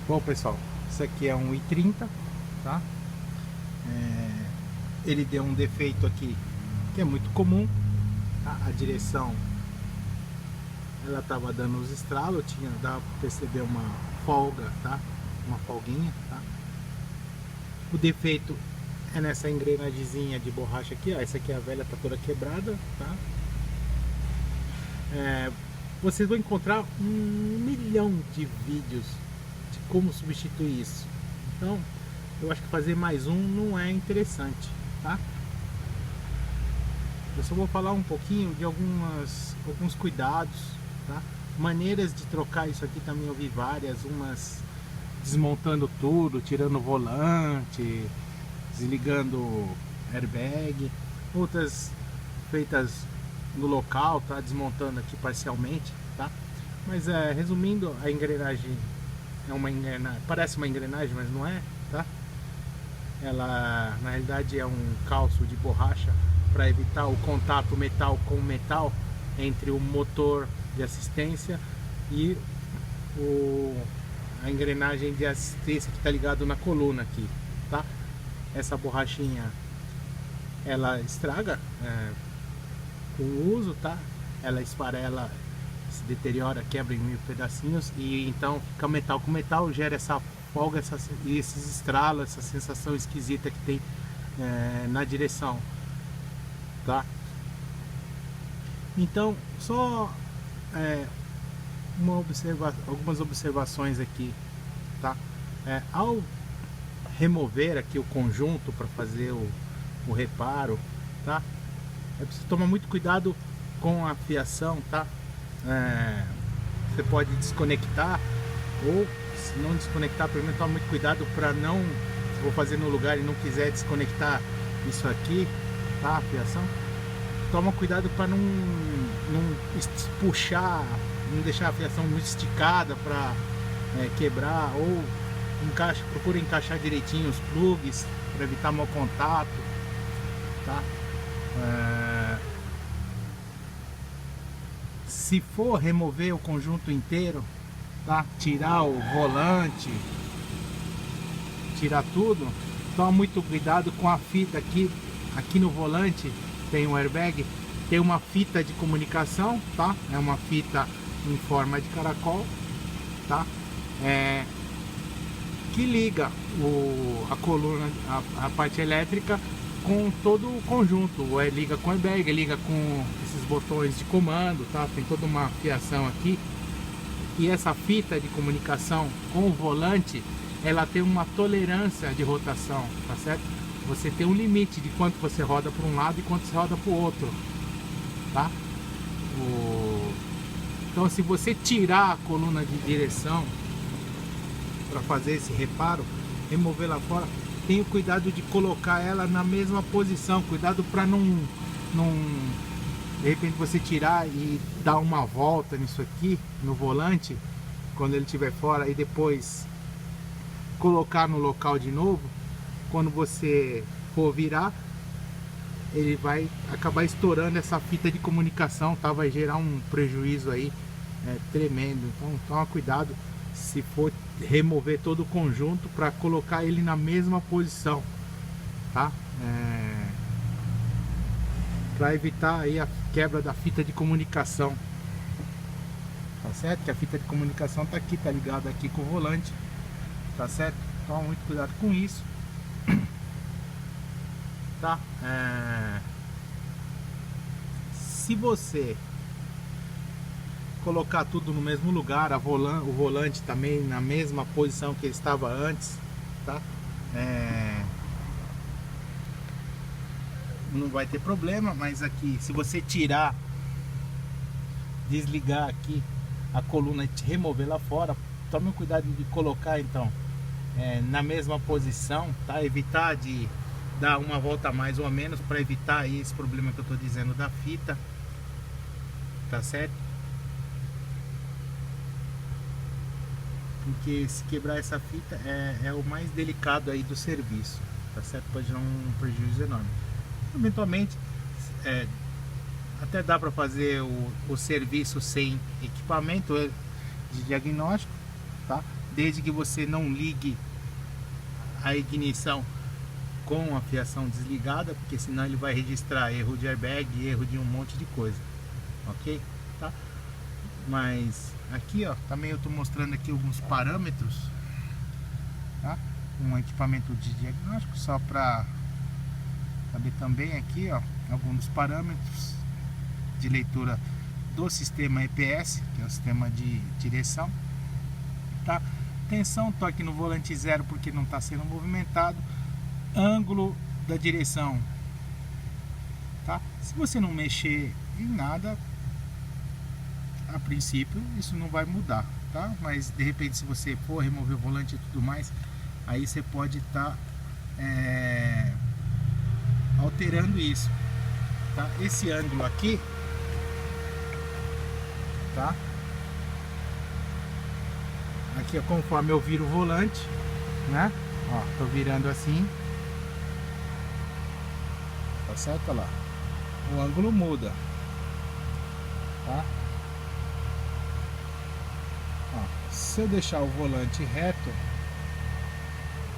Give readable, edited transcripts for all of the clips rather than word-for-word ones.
Bom, pessoal, isso aqui é um i30, tá? Ele deu um defeito aqui que é muito comum, tá? A direção, ela tava dando os estralos, dava pra perceber uma folga, tá? Uma folguinha, tá? O defeito é nessa engrenagemzinha de borracha aqui, ó. Essa aqui é a velha, tá toda quebrada, tá? Vocês vão encontrar 1.000.000 de vídeos de como substituir isso. Então, eu acho que fazer mais um não é interessante, tá? Eu só vou falar um pouquinho de alguns cuidados, tá? Maneiras de trocar isso aqui também eu vi várias, umas desmontando tudo, tirando o volante, desligando airbag, outras feitas no local, tá? Desmontando aqui parcialmente, tá? Mas resumindo, a engrenagem é uma engrenagem, parece uma engrenagem, mas não é, tá? Ela na realidade é um calço de borracha para evitar o contato metal com metal entre o motor de assistência e a engrenagem de assistência que está ligado na coluna aqui, tá? Essa borrachinha ela estraga com o uso, tá? Ela esfarela, se deteriora, quebra em 1.000 pedacinhos e então fica metal com metal, gera essa folga, esses estralos, essa sensação esquisita que tem na direção, tá? Então, só algumas observações aqui, tá? Ao remover aqui o conjunto para fazer o reparo, tá? É preciso tomar muito cuidado com a fiação, tá? Você pode desconectar, ou se não desconectar, pelo menos toma muito cuidado para não, se vou fazer no lugar e não quiser desconectar isso aqui, tá? A fiação, toma cuidado para não puxar, não deixar a fiação muito esticada para quebrar, ou procura encaixar direitinho os plugs para evitar mau contato, tá? Se for remover o conjunto inteiro, tá? Tirar o volante, tirar tudo, toma muito cuidado com a fita aqui no volante tem um airbag, tem uma fita de comunicação, tá? É uma fita em forma de caracol, tá? Que liga a coluna, a parte elétrica com todo o conjunto, liga com airbag, liga com esses botões de comando, tá? Tem toda uma fiação aqui. E essa fita de comunicação com o volante, ela tem uma tolerância de rotação, tá certo? Você tem um limite de quanto você roda para um lado e quanto você roda para o outro, tá? Então, se você tirar a coluna de direção para fazer esse reparo, remover lá fora, tenha cuidado de colocar ela na mesma posição, cuidado para não de repente você tirar e dar uma volta nisso aqui no volante quando ele estiver fora e depois colocar no local de novo. Quando você for virar, ele vai acabar estourando essa fita de comunicação, tá? Vai gerar um prejuízo aí tremendo. Então toma cuidado se for remover todo o conjunto para colocar ele na mesma posição, tá? Para evitar aí a quebra da fita de comunicação, tá certo? Que a fita de comunicação tá aqui, tá ligada aqui com o volante, tá certo? Toma muito cuidado com isso, tá? Se você colocar tudo no mesmo lugar, o volante também na mesma posição que ele estava antes, tá? Não vai ter problema, mas aqui, se você tirar, desligar aqui a coluna e remover lá fora, tome cuidado de colocar então na mesma posição, tá? Evitar de dar uma volta a mais ou a menos para evitar aí esse problema que eu tô dizendo da fita, tá certo? Porque se quebrar essa fita é o mais delicado aí do serviço, tá certo? Pode dar um prejuízo enorme. Eventualmente até dá para fazer o serviço sem equipamento de diagnóstico, tá? desde que você não ligue a ignição com a fiação desligada, porque senão ele vai registrar erro de airbag, erro de um monte de coisa, ok? Tá? Mas aqui, ó, também eu estou mostrando aqui alguns parâmetros, tá? Um equipamento de diagnóstico só para saber também aqui, ó, alguns dos parâmetros de leitura do sistema EPS, que é o sistema de direção, tá? Tensão, torque no volante zero porque não está sendo movimentado. Ângulo da direção, tá? Se você não mexer em nada, a princípio isso não vai mudar, tá? Mas de repente, se você for remover o volante e tudo mais, aí você pode estar alterando isso, tá? Esse ângulo aqui, tá? Aqui é conforme eu viro o volante, né? Ó, tô virando assim, tá certo? Olha lá, o ângulo muda, tá? Ó, se eu deixar o volante reto,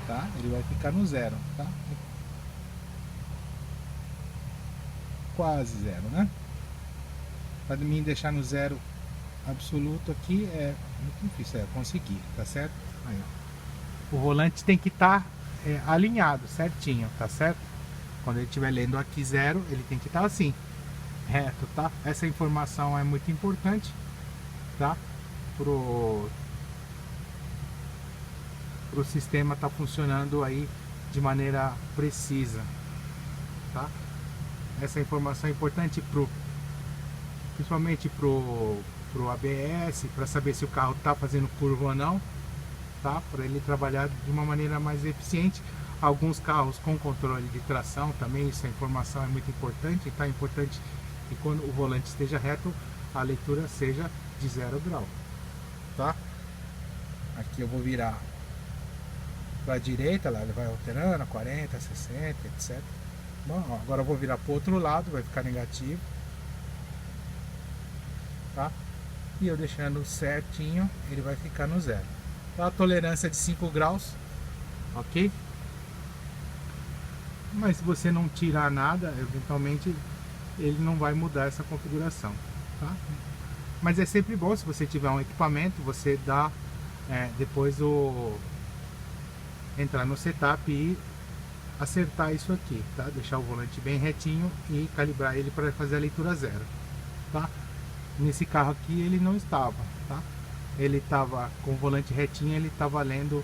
tá? Ele vai ficar no zero, tá? Quase zero, né? Para mim deixar no zero absoluto aqui é muito difícil, conseguir, tá certo? Aí, ó. O volante tem que estar alinhado certinho, tá certo? Quando ele estiver lendo aqui zero, ele tem que estar assim, reto, tá? Essa informação é muito importante, tá? Pro sistema tá funcionando aí de maneira precisa, tá? Essa informação é importante principalmente pro ABS, para saber se o carro está fazendo curva ou não, tá? Para ele trabalhar de uma maneira mais eficiente. Alguns carros com controle de tração também, essa informação é muito importante. Então é importante que quando o volante esteja reto, a leitura seja de 0 grau, tá? Aqui eu vou virar para a direita, lá ele vai alterando, 40, 60, etc. Bom, ó, agora eu vou virar para o outro lado, vai ficar negativo, tá? E eu deixando certinho, ele vai ficar no zero. Tá? A tolerância de 5 graus, ok? Mas se você não tirar nada, eventualmente ele não vai mudar essa configuração, tá? Mas é sempre bom, se você tiver um equipamento, você dá depois entrar no setup e acertar isso aqui, tá? Deixar o volante bem retinho e calibrar ele para fazer a leitura zero, tá? Nesse carro aqui ele não estava, tá? Ele estava com o volante retinho, ele estava lendo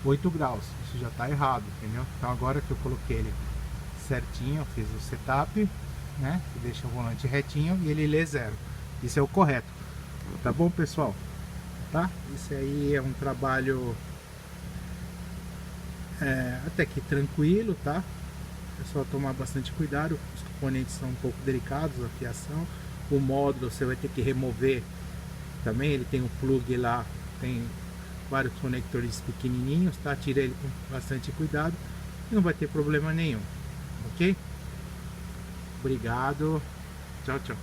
8 graus. Isso já está errado, entendeu? Então agora que eu coloquei ele certinho, eu fiz o setup, né? Que deixa o volante retinho e ele lê zero. Isso é o correto. Tá bom, pessoal? Tá? Isso aí é um trabalho até que tranquilo, tá? É só tomar bastante cuidado. Os componentes são um pouco delicados, a fiação. O módulo você vai ter que remover também. Ele tem um plug lá, tem vários conectores pequenininhos, tá? Tira ele com bastante cuidado e não vai ter problema nenhum, ok? Obrigado, tchau, tchau.